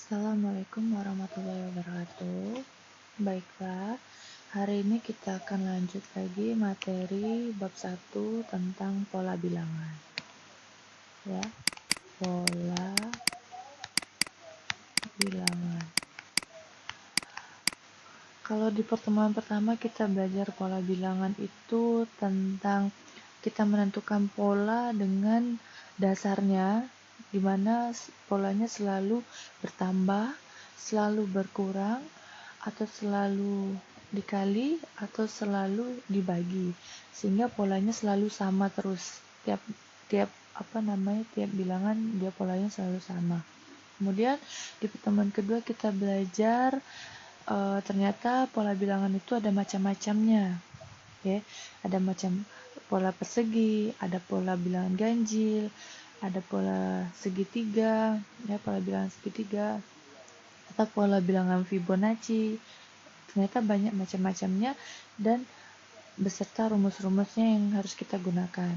Assalamualaikum warahmatullahi wabarakatuh. Baiklah, hari ini kita akan lanjut lagi materi bab 1 tentang pola bilangan. Ya, pola bilangan. Kalau di pertemuan pertama kita belajar pola bilangan itu tentang kita menentukan pola dengan dasarnya, di mana polanya selalu bertambah, selalu berkurang, atau selalu dikali, atau selalu dibagi, sehingga polanya selalu sama terus. Tiap bilangan dia polanya selalu sama. Kemudian di pertemuan kedua kita belajar ternyata pola bilangan itu ada macam-macamnya. Ya, ada macam pola persegi, ada pola bilangan ganjil, ada pola segitiga, ya pola bilangan segitiga, atau pola bilangan Fibonacci. Ternyata banyak macam-macamnya dan beserta rumus-rumusnya yang harus kita gunakan.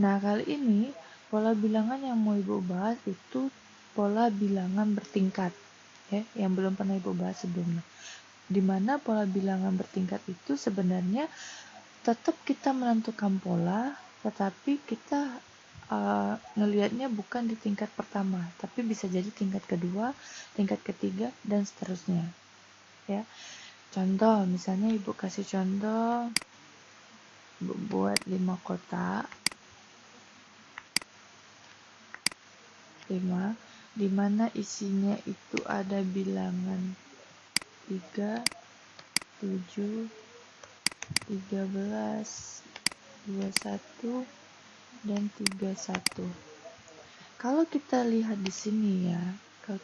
Nah, kali ini pola bilangan yang mau Ibu bahas itu pola bilangan bertingkat, ya, yang belum pernah Ibu bahas sebelumnya. Di mana pola bilangan bertingkat itu sebenarnya tetap kita menentukan pola, tetapi kita ngelihatnya bukan di tingkat pertama, tapi bisa jadi tingkat kedua, tingkat ketiga, dan seterusnya. Ya, contoh, misalnya Ibu kasih contoh, Ibu buat 5 kotak, 5, di mana isinya itu ada bilangan 3, 7, 13, 21, dan 31. Kalau kita lihat di sini ya, 3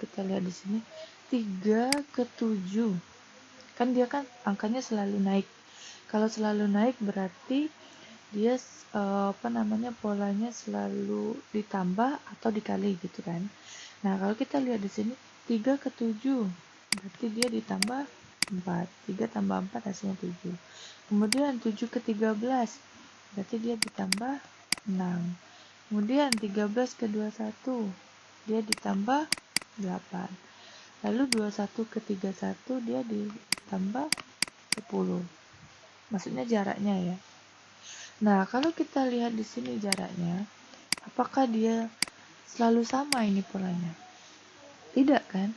ke 7, kan dia kan angkanya selalu naik. Kalau selalu naik berarti dia polanya selalu ditambah atau dikali gitu kan. Nah, kalau kita lihat di sini 3 ke 7 berarti dia ditambah 4. 3 tambah 4 hasilnya 7. Kemudian 7 ke 13 berarti dia ditambah 6. Kemudian 13 ke 21 dia ditambah 8. Lalu 21 ke 31 dia ditambah 10. Maksudnya jaraknya ya. Nah, kalau kita lihat di sini jaraknya, apakah dia selalu sama ini polanya? Tidak kan?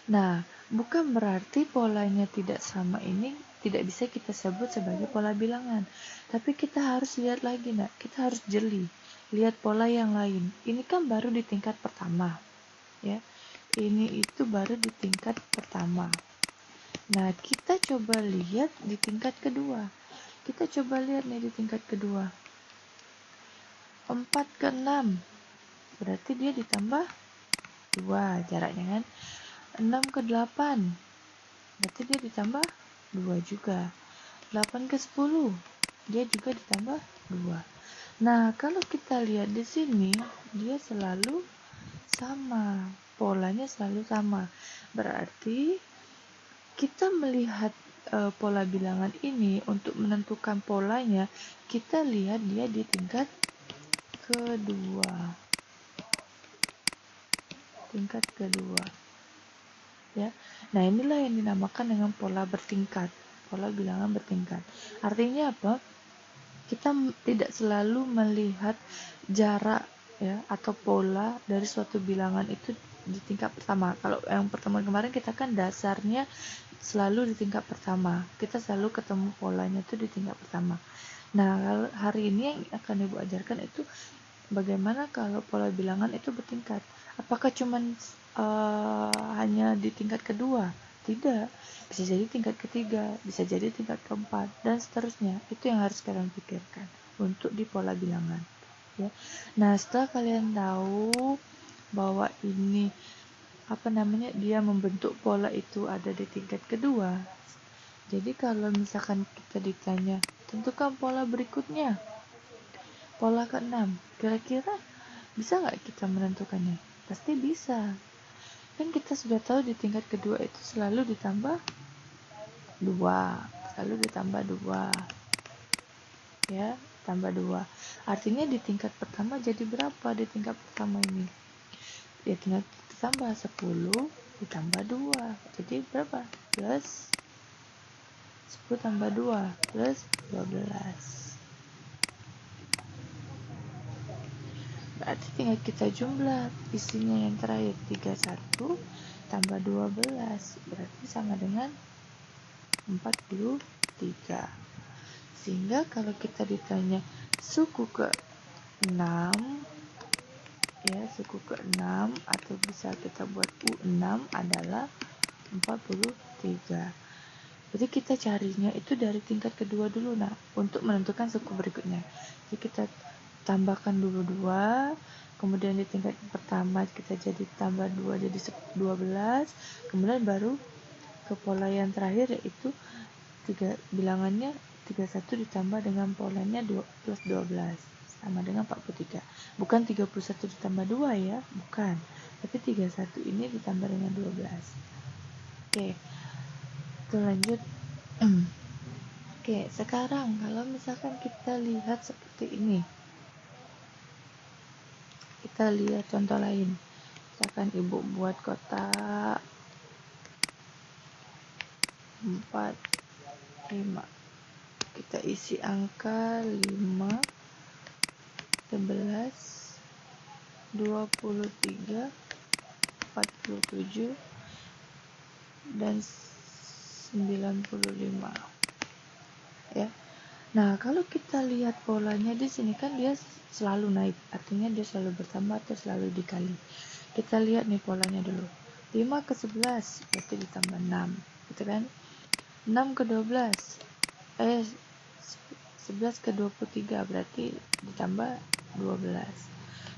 Nah, bukan berarti polanya tidak sama ini tidak bisa kita sebut sebagai pola bilangan. Tapi kita harus lihat lagi, kita harus jeli. Lihat pola yang lain. Ini kan baru di tingkat pertama. Ya. Ini itu baru di tingkat pertama. Nah, kita coba lihat di tingkat kedua. Kita coba lihat nih di tingkat kedua. 4 ke 6. Berarti dia ditambah 2 jaraknya kan. 6 ke 8. Berarti dia ditambah 2 juga. 8 ke 10. Dia juga ditambah 2. Nah, kalau kita lihat di sini, dia selalu sama. Polanya selalu sama. Berarti kita melihat pola bilangan ini untuk menentukan polanya, kita lihat dia di tingkat kedua. Tingkat kedua. Ya. Nah, inilah yang dinamakan dengan pola bertingkat. Pola bilangan bertingkat. Artinya apa? Kita tidak selalu melihat jarak ya atau pola dari suatu bilangan itu di tingkat pertama. Kalau yang pertemuan kemarin kita kan dasarnya selalu di tingkat pertama. Kita selalu ketemu polanya itu di tingkat pertama. Nah, kalau hari ini yang akan Ibu ajarkan itu bagaimana kalau pola bilangan itu bertingkat. Apakah cuman hanya di tingkat kedua? Tidak. Bisa jadi tingkat ketiga, bisa jadi tingkat keempat, dan seterusnya. Itu yang harus kalian pikirkan untuk di pola bilangan. Ya. Nah, setelah kalian tahu bahwa ini dia membentuk pola itu ada di tingkat kedua. Jadi kalau misalkan kita ditanya, tentukan pola berikutnya, pola ke-6, kira-kira bisa nggak kita menentukannya? Pasti bisa. Kan kita sudah tahu di tingkat kedua itu selalu ditambah 2. Selalu ditambah 2. Ya, tambah 2. Artinya di tingkat pertama jadi berapa di tingkat pertama ini? Ya, tingkat tambah 10 ditambah 2. Jadi berapa? Plus 10 tambah 2 plus 12. Berarti tinggal kita jumlah isinya yang terakhir 31 tambah 12 berarti sama dengan 43. Sehingga kalau kita ditanya suku ke-6 ya, suku ke-6 atau bisa kita buat U6 adalah 43. Jadi kita carinya itu dari tingkat kedua dulu. Nah, untuk menentukan suku berikutnya. Jadi kita tambahkan dulu 2, kemudian di tingkat pertama kita jadi tambah 2 jadi 12, kemudian baru ke pola yang terakhir yaitu bilangannya 31 ditambah dengan polanya 2 plus 12 sama dengan 43. Bukan 31 ditambah 2 ya, bukan. Tapi 31 ini ditambah dengan 12. Oke. Kita lanjut. Oke, sekarang kalau misalkan kita lihat seperti ini. Kita lihat contoh lain. Misalkan ibu buat kotak 4, 5. Kita isi angka 5, 11, 23, 47, dan 95. Ya. Nah, kalau kita lihat polanya di sini kan dia selalu naik, artinya dia selalu bertambah atau selalu dikali. Kita lihat nih polanya dulu. 5 ke 11 berarti ditambah 6, gitu kan? 6 ke 12 11 ke 23 berarti ditambah 12.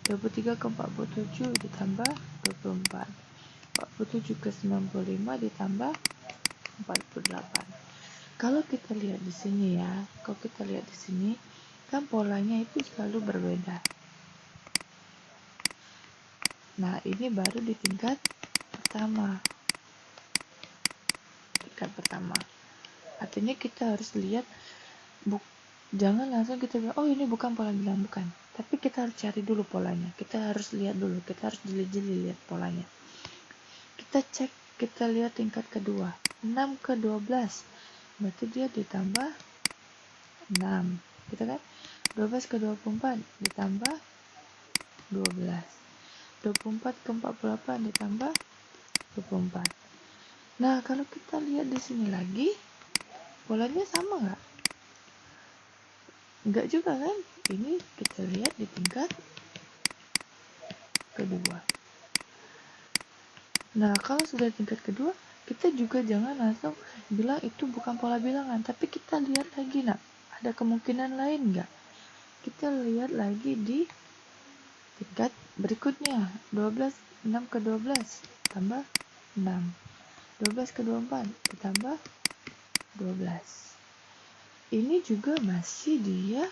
23 ke 47 ditambah 24. 47 ke 95 ditambah 48. Kalau kita lihat di sini ya, kan polanya itu selalu berbeda. Nah, ini baru di tingkat pertama. Artinya kita harus lihat, jangan langsung kita bilang, oh ini bukan pola bilang, bukan. Tapi kita harus cari dulu polanya. Kita harus lihat dulu, kita harus jeli-jeli lihat polanya. Kita cek, kita lihat tingkat kedua. 6 ke 12 berarti dia ditambah 6, gitu kan? 12 ke 24 ditambah 12. 24 ke 48 ditambah 24. Nah, kalau kita lihat di sini lagi, polanya sama nggak? Nggak juga kan? Ini kita lihat di tingkat kedua. Nah, kalau sudah tingkat kedua, kita juga jangan langsung bilang itu bukan pola bilangan, tapi kita lihat lagi, nah, ada kemungkinan lain nggak? Kita lihat lagi di tingkat berikutnya. 6 ke 12 tambah 6. 12 ke 24 ditambah 12. Ini juga masih dia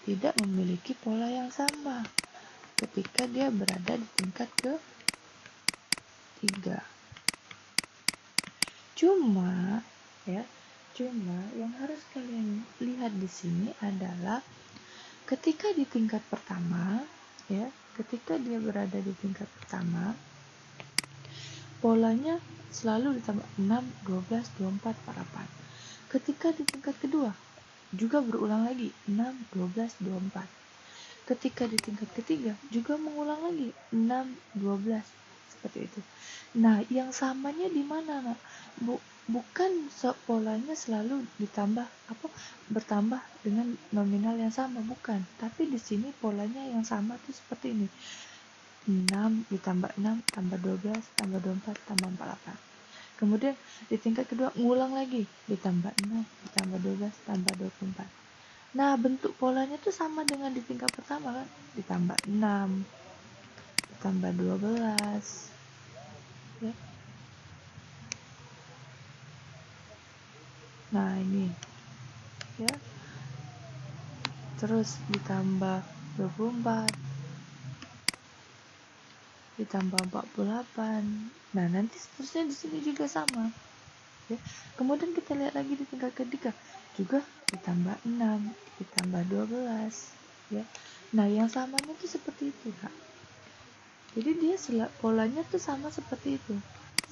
tidak memiliki pola yang sama ketika dia berada di tingkat ke-3. Cuma yang harus kalian lihat di sini adalah ketika di tingkat pertama, ya, ketika dia berada di tingkat pertama, polanya selalu ditambah 6, 12, 24, 48. Ketika di tingkat kedua, juga berulang lagi 6, 12, 24. Ketika di tingkat ketiga, juga mengulang lagi 6, 12, seperti itu. Nah, yang samanya di mana, nak? Bukan polanya selalu bertambah dengan nominal yang sama, bukan. Tapi di sini polanya yang sama tuh seperti ini. 6 ditambah 6 tambah 12 tambah 24 tambah 48. Kemudian di tingkat kedua ngulang lagi, ditambah 6 ditambah 12 tambah 24. Nah, bentuk polanya tuh sama dengan di tingkat pertama kan, ditambah 6 ditambah 12, ya. Nah, ini ya, terus ditambah 24 ditambah 48. Nah, nanti seterusnya di sini juga sama, ya. Kemudian kita lihat lagi di tingkat ketiga, juga ditambah 6 ditambah 12, ya. Nah, yang samanya tuh seperti itu, Kak. Jadi dia polanya tuh sama seperti itu.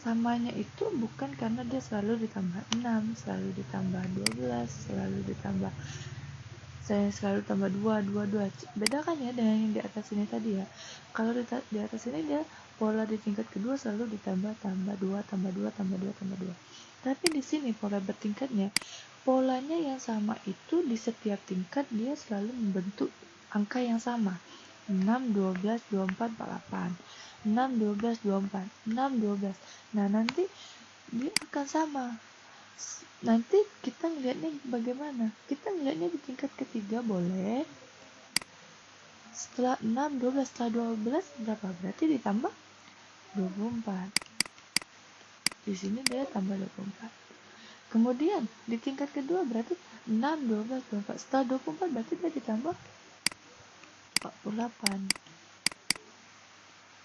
samanya itu bukan karena dia selalu ditambah 6, selalu ditambah 12, selalu tambah 2, 2, 2. Beda kan ya dengan yang di atas ini tadi ya. Kalau di atas ini dia pola di tingkat kedua selalu ditambah, tambah 2, tambah 2, tambah 2, tambah 2. Tapi di sini pola bertingkatnya, polanya yang sama itu di setiap tingkat dia selalu membentuk angka yang sama. 6, 12, 24, 48. 6, 12, 24. 6, 12. Nah, nanti dia akan sama. Nanti kita ngelihatnya bagaimana? Kita ngelihatnya di tingkat ketiga boleh. Setelah 6, 12, setelah 12 berapa? Berarti ditambah 24. Di sini dia tambah 24. Kemudian di tingkat kedua berarti 6, 12, 24. Setelah 24 berarti dia ditambah 48.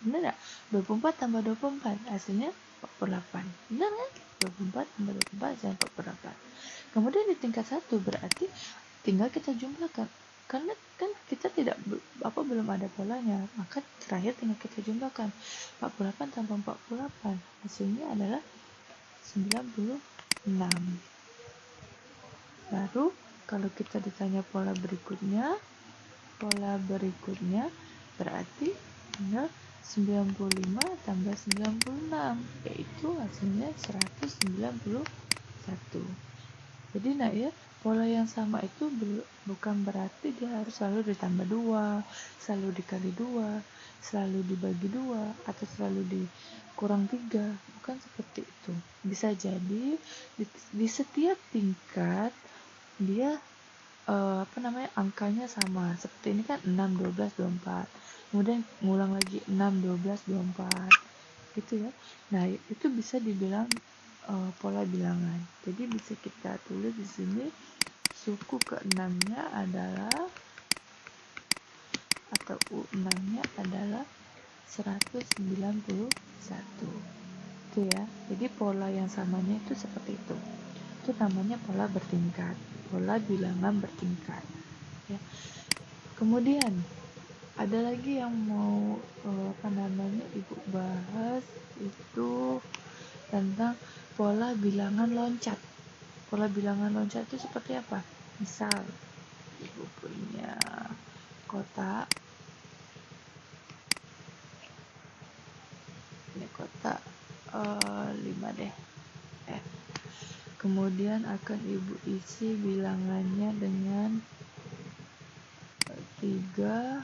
Benar nggak? 24 tambah 24 hasilnya 48. Benar kan? 24 tambah 24 hasilnya 48. Kemudian di tingkat 1 berarti tinggal kita jumlahkan. Karena kan kita belum ada polanya, maka terakhir tinggal kita jumlahkan. 48 tambah 48 hasilnya adalah 96. Baru kalau kita ditanya pola berikutnya berarti tinggal 95 tambah 96, yaitu hasilnya 191. Jadi ya, pola yang sama itu bukan berarti dia harus selalu ditambah 2, selalu dikali 2, selalu dibagi 2, atau selalu dikurang 3. Bukan seperti itu. Bisa jadi di setiap tingkat dia angkanya sama. Seperti ini kan 6, 12, 24. Kemudian ngulang lagi 6, 12, 24. Gitu ya. Nah, itu bisa dibilang pola bilangan. Jadi bisa kita tulis di sini suku ke-6-nya adalah atau U6-nya adalah 191. Itu ya. Jadi pola yang samanya itu seperti itu. Itu namanya pola bertingkat, pola bilangan bertingkat. Ya. Kemudian ada lagi yang mau Ibu bahas itu tentang pola bilangan loncat. Pola bilangan loncat itu seperti apa? Misal Ibu punya kotak, ini kotak 5 deh. Kemudian akan Ibu isi bilangannya dengan 3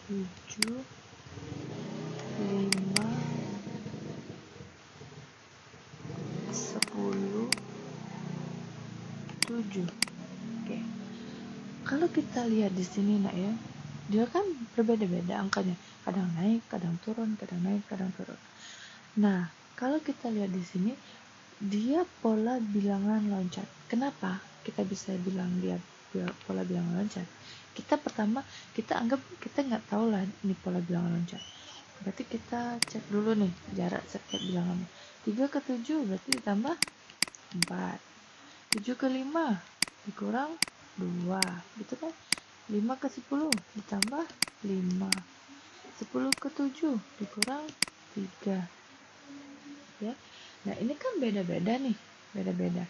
7, 5, 10, 7. Oke. Kalau kita lihat di sini nak ya, dia kan berbeda-beda angkanya. Kadang naik, kadang turun, kadang naik, kadang turun. Nah, kalau kita lihat di sini, dia pola bilangan loncat. Kenapa kita bisa bilang dia pola bilangan loncat? Kita anggap kita nggak tahu lah ini pola bilangan loncat. Berarti kita cek dulu nih jarak setiap bilangannya. 3 ke 7 berarti ditambah 4. 7 ke 5 dikurang 2, gitu kan? 5 ke 10 ditambah 5. 10 ke 7 dikurang 3. Ya. Nah, ini kan beda-beda nih, beda-beda.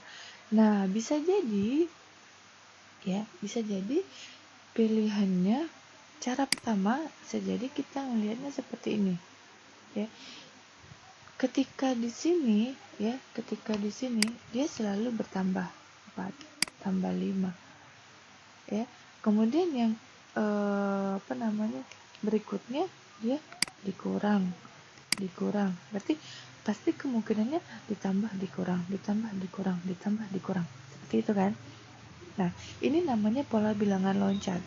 Nah, bisa jadi pilihannya cara pertama bisa jadi kita melihatnya seperti ini. Ya. Ketika di sini dia selalu bertambah 4 tambah 5. Ya. Kemudian yang berikutnya dia dikurang. Berarti pasti kemungkinannya ditambah dikurang. Seperti itu kan? Nah, ini namanya pola bilangan loncat.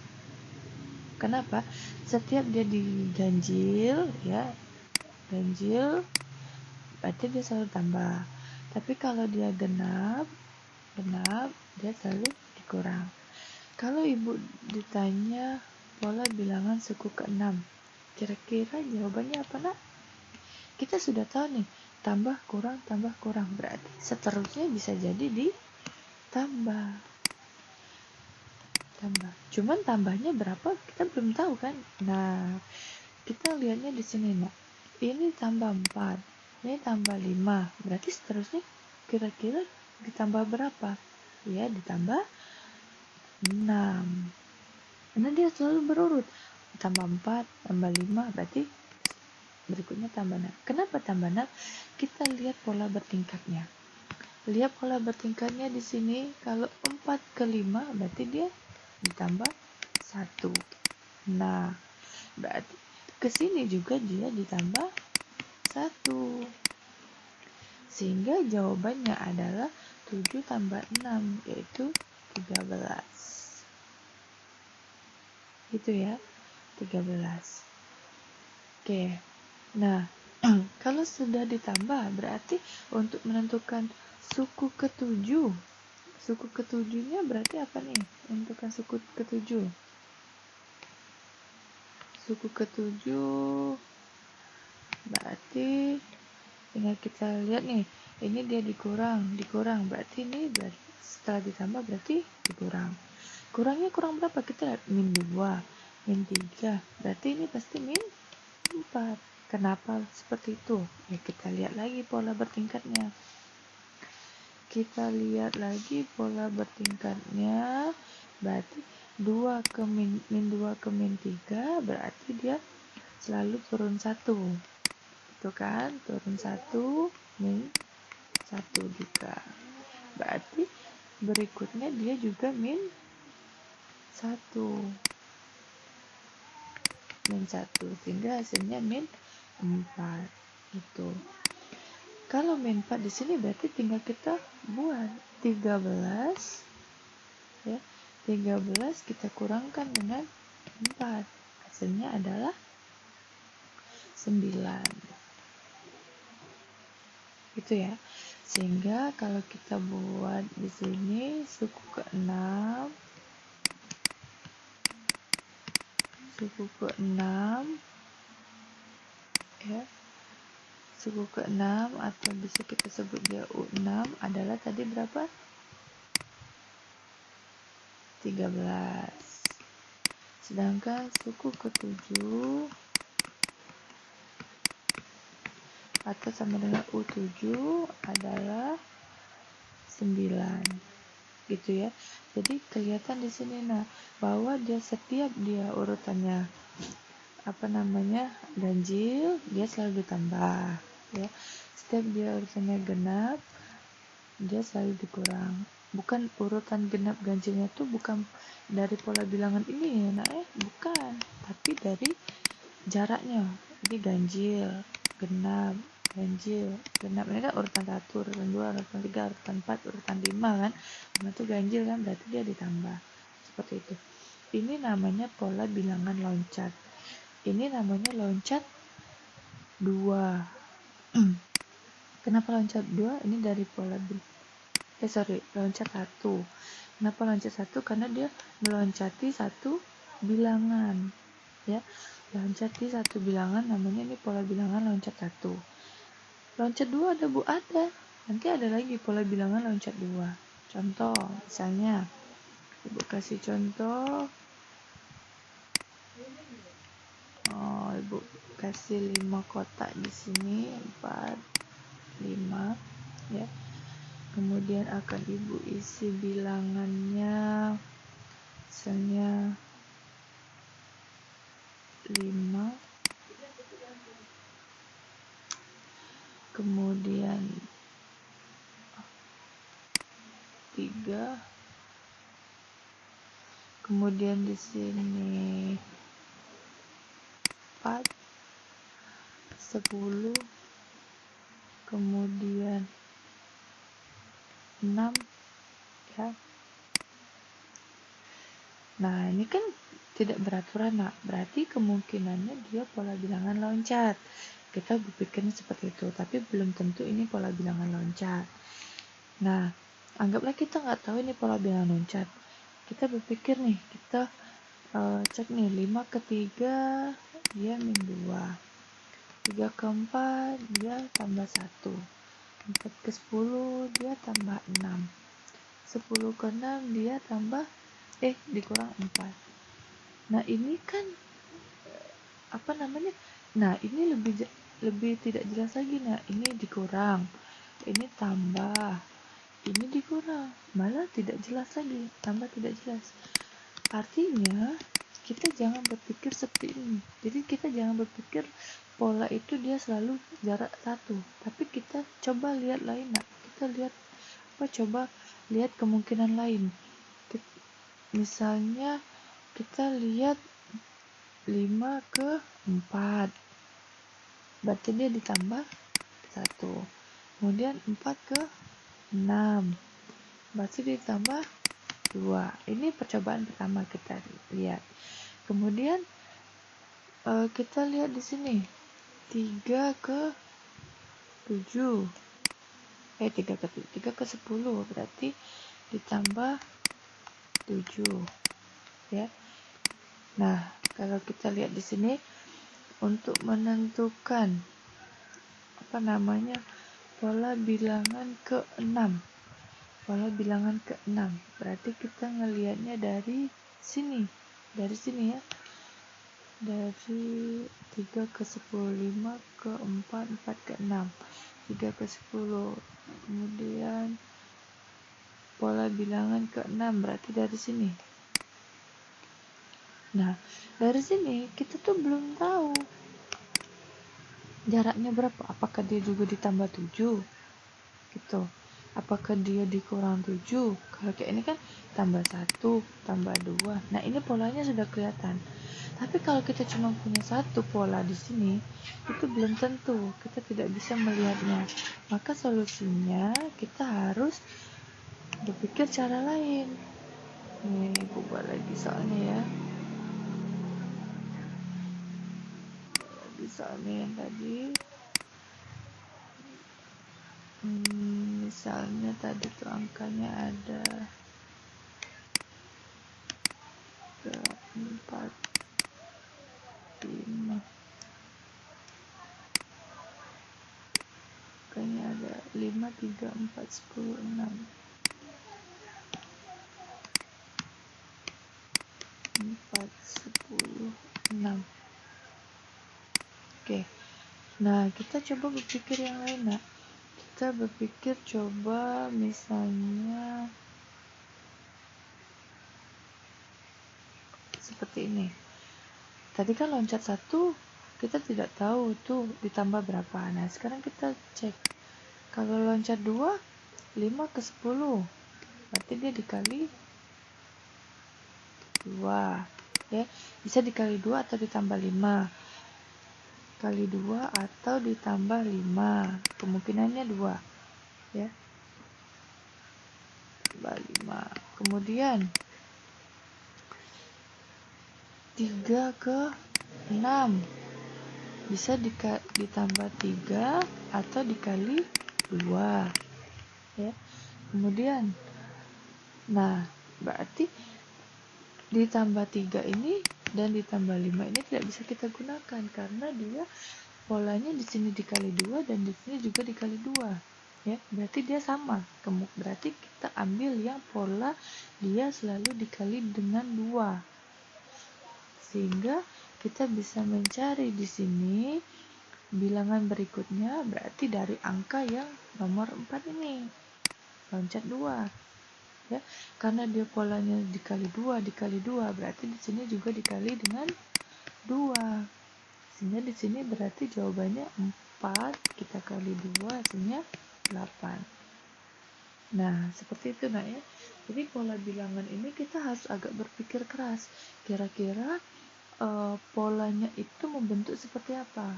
Kenapa? Setiap dia diganjil berarti dia selalu tambah. Tapi kalau dia genap dia selalu dikurang. Kalau Ibu ditanya pola bilangan suku ke-6, kira-kira jawabannya apa nak? Kita sudah tahu nih, tambah kurang, berarti seterusnya bisa jadi ditambah. tambah. Cuman tambahnya berapa kita belum tahu kan. Nah, kita lihatnya di sini. Nah, ini tambah 4, ini tambah 5, berarti seterusnya kira-kira ditambah berapa? Ya, ditambah 6. Karena dia selalu berurut. Tambah 4, tambah 5, berarti berikutnya tambah 6. Kenapa tambah 6? Kita lihat pola bertingkatnya. Lihat pola bertingkatnya di sini. Kalau 4 ke 5, berarti dia ditambah 1. Nah, berarti ke sini juga dia ditambah 1. Sehingga jawabannya adalah 7 tambah 6, yaitu 13. Gitu ya, 13. Oke. Nah, kalau sudah ditambah, berarti untuk menentukan suku ketujuh. Suku ketujuhnya berarti apa nih? Menentukan suku ketujuh. Suku ketujuh berarti tinggal kita lihat nih, ini dia dikurang, berarti ini setelah ditambah berarti dikurang. Kurangnya kurang berapa? Kita lihat min 2, min 3, berarti ini pasti min 4. Kenapa seperti itu? Ya, kita lihat lagi pola bertingkatnya. Kita lihat lagi pola bertingkatnya, berarti 2 ke min 2 ke min 3, berarti dia selalu turun 1. Itu kan, turun 1, min 1 juga. Berarti berikutnya dia juga min 1. Min 1, sehingga hasilnya min 4. Itu. Kalau min 4 di sini berarti tinggal kita buat 13 ya. 13 kita kurangkan dengan 4. Hasilnya adalah 9. Gitu ya. Sehingga kalau kita buat di sini suku ke-6 ya. Suku ke-6 atau bisa kita sebut dia U6 adalah tadi berapa? 13. Sedangkan suku ke-7 atau sama dengan U7 adalah 9. Gitu ya. Jadi kelihatan di sini bahwa setiap dia urutannya ganjil, dia selalu ditambah ya. Setiap dia urutannya genap, dia selalu dikurang. Bukan urutan genap ganjilnya tuh bukan dari pola bilangan ini ya bukan, tapi dari jaraknya. Jadi ganjil, genap, ganjil, genap, ini kan urutan 1, urutan 2, urutan 3, urutan 4, urutan 5 kan. Nah, itu ganjil kan, berarti dia ditambah. Seperti itu. Ini namanya pola bilangan loncat. Ini namanya loncat 2. Kenapa loncat 2? Ini dari pola loncat 1. Kenapa loncat 1? Karena dia meloncati satu bilangan. Ya, loncati satu bilangan, namanya ini pola bilangan loncat 1. Loncat 2 ada Bu? Ada. Nanti ada lagi pola bilangan loncat 2. Contoh, misalnya Ibu kasih contoh. Ibu kasih 5 kotak di sini, 4, 5 ya. Kemudian akan Ibu isi bilangannya, misalnya 5, kemudian 3, kemudian di sini 4, 10, kemudian 6 ya. Nah, ini kan tidak beraturan, berarti kemungkinannya dia pola bilangan loncat. Kita berpikirnya seperti itu, tapi belum tentu ini pola bilangan loncat. Nah, anggaplah kita nggak tahu ini pola bilangan loncat. Kita berpikir nih, kita cek nih, 5 ke 3 dia min 2, 3 ke 4 dia tambah 1, 4 ke 10 dia tambah 6, 10 ke 6 dia tambah dikurang 4. Nah ini kan nah ini lebih tidak jelas lagi. Nah ini dikurang, ini tambah, ini dikurang, malah tidak jelas lagi, tambah tidak jelas. Artinya kita jangan berpikir seperti ini. Jadi kita jangan berpikir pola itu dia selalu jarak 1, tapi kita coba lihat lain. Kita lihat coba lihat kemungkinan lain. Misalnya kita lihat 5 ke 4, berarti dia ditambah 1. Kemudian 4 ke 6, berarti ditambah 2. Ini percobaan pertama kita lihat. Kemudian kita lihat di sini 3 ke 7, 3 ke 10, berarti ditambah 7 ya. Nah, kalau kita lihat di sini untuk menentukan pola bilangan ke-6. Pola bilangan ke-6 berarti kita ngelihatnya dari sini ya. Dari 3 ke 10, 5 ke 4, 4 ke 6, 3 ke 10. Kemudian pola bilangan ke-6 berarti dari sini. Nah, dari sini kita tuh belum tahu jaraknya berapa. Apakah dia juga ditambah 7 gitu, apakah dia dikurang 7. Kalau kayak ini kan tambah 1, tambah 2. Nah ini polanya sudah kelihatan. Tapi kalau kita cuma punya satu pola di sini, itu belum tentu, kita tidak bisa melihatnya. Maka solusinya kita harus berpikir cara lain. Nih buat lagi soalnya ya. Soalnya yang tadi misalnya tadi tuh angkanya ada ke 4, 5, angkanya ada 5, 3, 4, 10, 6, 4, 10, 6. Oke. Nah, kita coba berpikir yang lain, Nak. Kita berpikir coba misalnya seperti ini. Tadi kan loncat 1, kita tidak tahu tuh ditambah berapa. Nah, sekarang kita cek. Kalau loncat 2, 5 ke 10. Berarti dia dikali 2. Ya, bisa dikali 2 atau ditambah 5. Kali 2 atau ditambah 5. Kemungkinannya 2. Ya. 5. Kemudian 3 ke 6 bisa ditambah 3 atau dikali 2 ya. Kemudian nah berarti ditambah 3 ini dan ditambah 5 ini tidak bisa kita gunakan karena dia polanya di sini dikali 2 dan di sini juga dikali 2 ya. Berarti dia sama. Berarti kita ambil yang pola dia selalu dikali dengan 2. Sehingga kita bisa mencari di sini bilangan berikutnya berarti dari angka yang nomor 4 ini. Loncat 2. Ya, karena dia polanya dikali 2 berarti di sini juga dikali dengan 2. Sehingga di sini berarti jawabannya 4 kita kali 2 hasilnya 8. Nah, seperti itu Nak ya. Jadi pola bilangan ini kita harus agak berpikir keras. Kira-kira polanya itu membentuk seperti apa.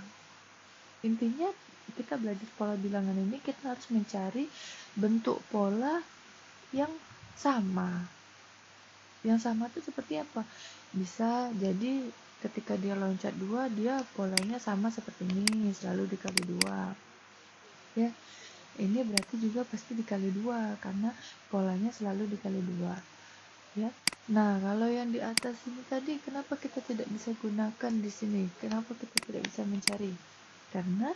Intinya kita belajar pola bilangan ini kita harus mencari bentuk pola yang sama. Yang sama itu seperti apa? Bisa jadi ketika dia loncat 2 dia polanya sama seperti ini, selalu dikali 2 ya. Ini berarti juga pasti dikali 2 karena polanya selalu dikali 2 ya. Nah, kalau yang di atas ini tadi, kenapa kita tidak bisa gunakan di sini? Kenapa kita tidak bisa mencari? Karena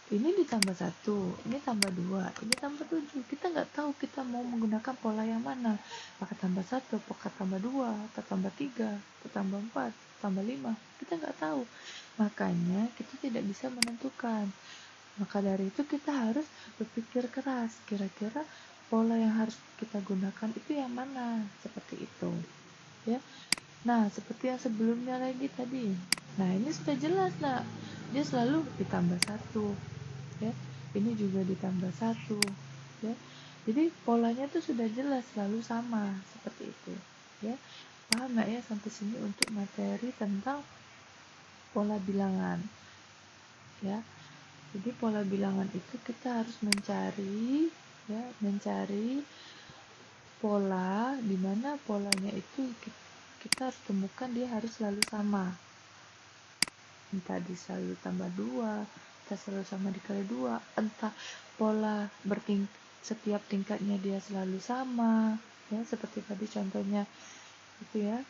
ini ditambah 1, ini tambah 2, ini tambah 7. Kita nggak tahu kita mau menggunakan pola yang mana. Apakah tambah 1, apakah tambah 2, atau tambah 3, atau tambah 4, tambah 5. Kita nggak tahu. Makanya kita tidak bisa menentukan. Maka dari itu kita harus berpikir keras. Kira-kira pola yang harus kita gunakan itu yang mana? Seperti itu. Ya. Nah, seperti yang sebelumnya lagi tadi. Nah, ini sudah jelas, nak. Dia selalu ditambah 1. Ya, ini juga ditambah 1. Ya, jadi polanya tuh sudah jelas, selalu sama seperti itu. Ya, paham nggak ya sampai sini untuk materi tentang pola bilangan? Ya, jadi pola bilangan itu kita harus mencari, ya, mencari pola di mana polanya itu kita harus temukan dia harus selalu sama. Entah dia selalu tambah 2, entah selalu sama dikali 2, entah pola setiap tingkatnya dia selalu sama, ya seperti tadi contohnya itu ya.